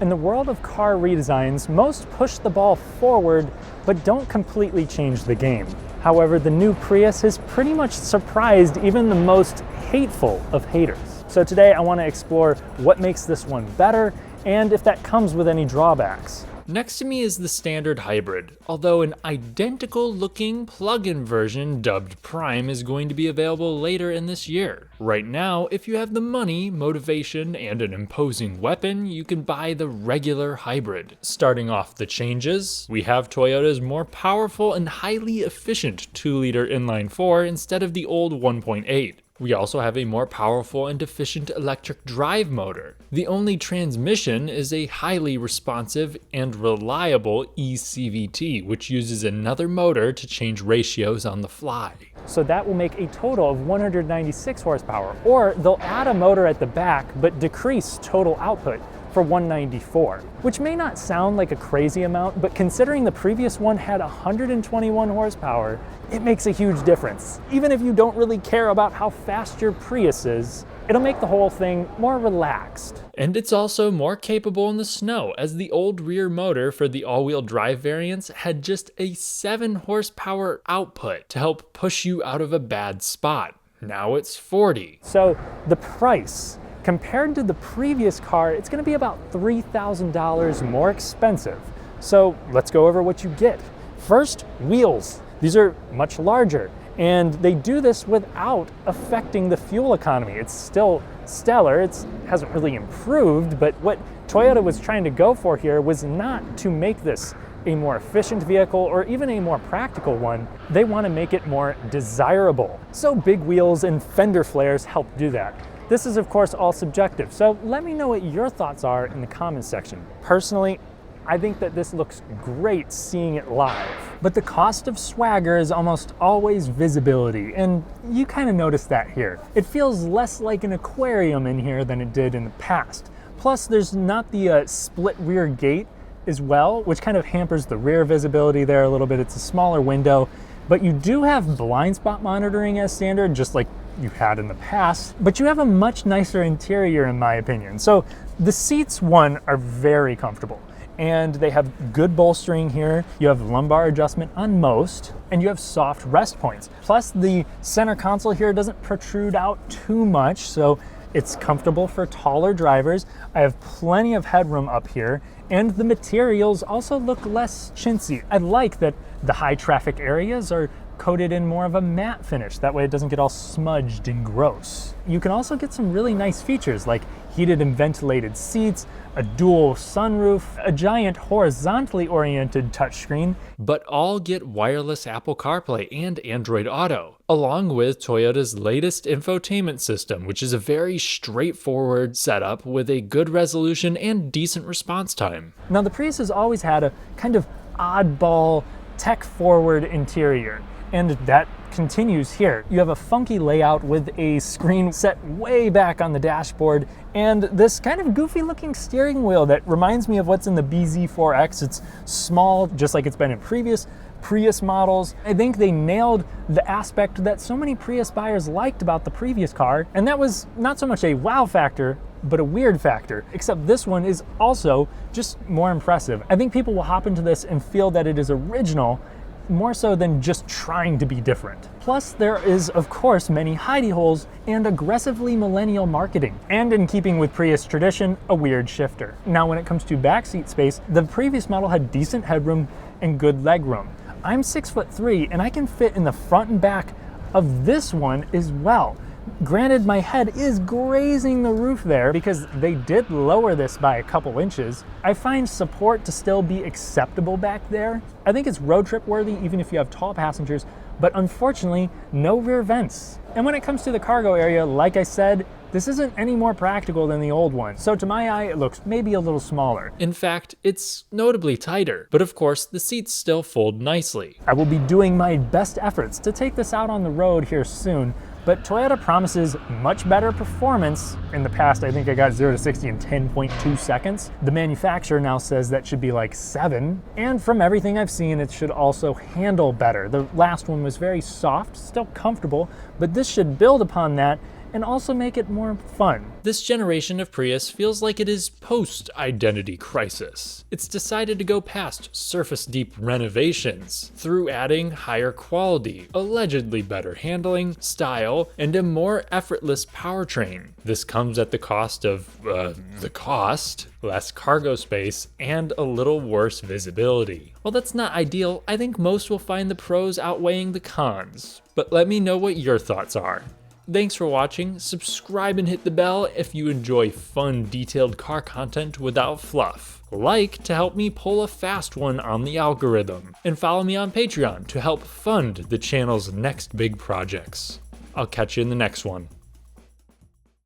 In the world of car redesigns, most push the ball forward, but don't completely change the game. However, the new Prius has pretty much surprised even the most hateful of haters. So today I want to explore what makes this one better, and if that comes with any drawbacks. Next to me is the standard hybrid, although an identical looking plug-in version dubbed Prime is going to be available later in this year. Right now, if you have the money, motivation, and an imposing weapon, you can buy the regular hybrid. Starting off the changes, we have Toyota's more powerful and highly efficient 2-liter inline-4 instead of the old 1.8. We also have a more powerful and efficient electric drive motor. The only transmission is a highly responsive and reliable eCVT, which uses another motor to change ratios on the fly. So that will make a total of 196 horsepower, or they'll add a motor at the back but decrease total output for 194, which may not sound like a crazy amount, but considering the previous one had 121 horsepower, it makes a huge difference. Even if you don't really care about how fast your Prius is, it'll make the whole thing more relaxed. And it's also more capable in the snow, as the old rear motor for the all-wheel drive variants had just a 7 horsepower output to help push you out of a bad spot. Now it's 40. So the price, compared to the previous car, it's going to be about $3,000 more expensive. So let's go over what you get. First, wheels. These are much larger, and they do this without affecting the fuel economy. It's still stellar. It hasn't really improved, but what Toyota was trying to go for here was not to make this a more efficient vehicle or even a more practical one. They want to make it more desirable. So big wheels and fender flares help do that. This is of course all subjective, so let me know what your thoughts are in the comments section. Personally, I think that this looks great seeing it live. But the cost of swagger is almost always visibility, and you kind of notice that here. It feels less like an aquarium in here than it did in the past. Plus, there's not the split rear gate as well, which kind of hampers the rear visibility there a little bit. It's a smaller window, but you do have blind spot monitoring as standard, just like you had in the past, but you have a much nicer interior in my opinion. So the seats, one, are very comfortable, and they have good bolstering here. You have lumbar adjustment on most, and you have soft rest points. Plus the center console here doesn't protrude out too much, so it's comfortable for taller drivers. I have plenty of headroom up here, and the materials also look less chintzy. I like that the high traffic areas are coated in more of a matte finish. That way it doesn't get all smudged and gross. You can also get some really nice features like heated and ventilated seats, a dual sunroof, a giant horizontally oriented touchscreen. But all get wireless Apple CarPlay and Android Auto, along with Toyota's latest infotainment system, which is a very straightforward setup with a good resolution and decent response time. Now the Prius has always had a kind of oddball, tech-forward interior, and that continues here. You have a funky layout with a screen set way back on the dashboard and this kind of goofy looking steering wheel that reminds me of what's in the BZ4X. It's small, just like it's been in previous Prius models. I think they nailed the aspect that so many Prius buyers liked about the previous car, and that was not so much a wow factor, but a weird factor, except this one is also just more impressive. I think people will hop into this and feel that it is original, more so than just trying to be different. Plus, there is, of course, many hidey holes and aggressively millennial marketing, and in keeping with Prius tradition, a weird shifter. Now, when it comes to backseat space, the previous model had decent headroom and good legroom. I'm 6'3", and I can fit in the front and back of this one as well. Granted, my head is grazing the roof there because they did lower this by a couple inches. I find support to still be acceptable back there. I think it's road trip worthy even if you have tall passengers, but unfortunately, no rear vents. And when it comes to the cargo area, like I said, this isn't any more practical than the old one. So to my eye, it looks maybe a little smaller. In fact, it's notably tighter, but of course, the seats still fold nicely. I will be doing my best efforts to take this out on the road here soon, but Toyota promises much better performance. In the past, I think I got 0 to 60 in 10.2 seconds. The manufacturer now says that should be like 7. And from everything I've seen, it should also handle better. The last one was very soft, still comfortable, but this should build upon that and also make it more fun. This generation of Prius feels like it is post-identity crisis. It's decided to go past surface-deep renovations through adding higher quality, allegedly better handling, style, and a more effortless powertrain. This comes at the cost of, less cargo space, and a little worse visibility. While that's not ideal, I think most will find the pros outweighing the cons. But let me know what your thoughts are. Thanks for watching. Subscribe and hit the bell if you enjoy fun, detailed car content without fluff. Like to help me pull a fast one on the algorithm. And follow me on Patreon to help fund the channel's next big projects. I'll catch you in the next one.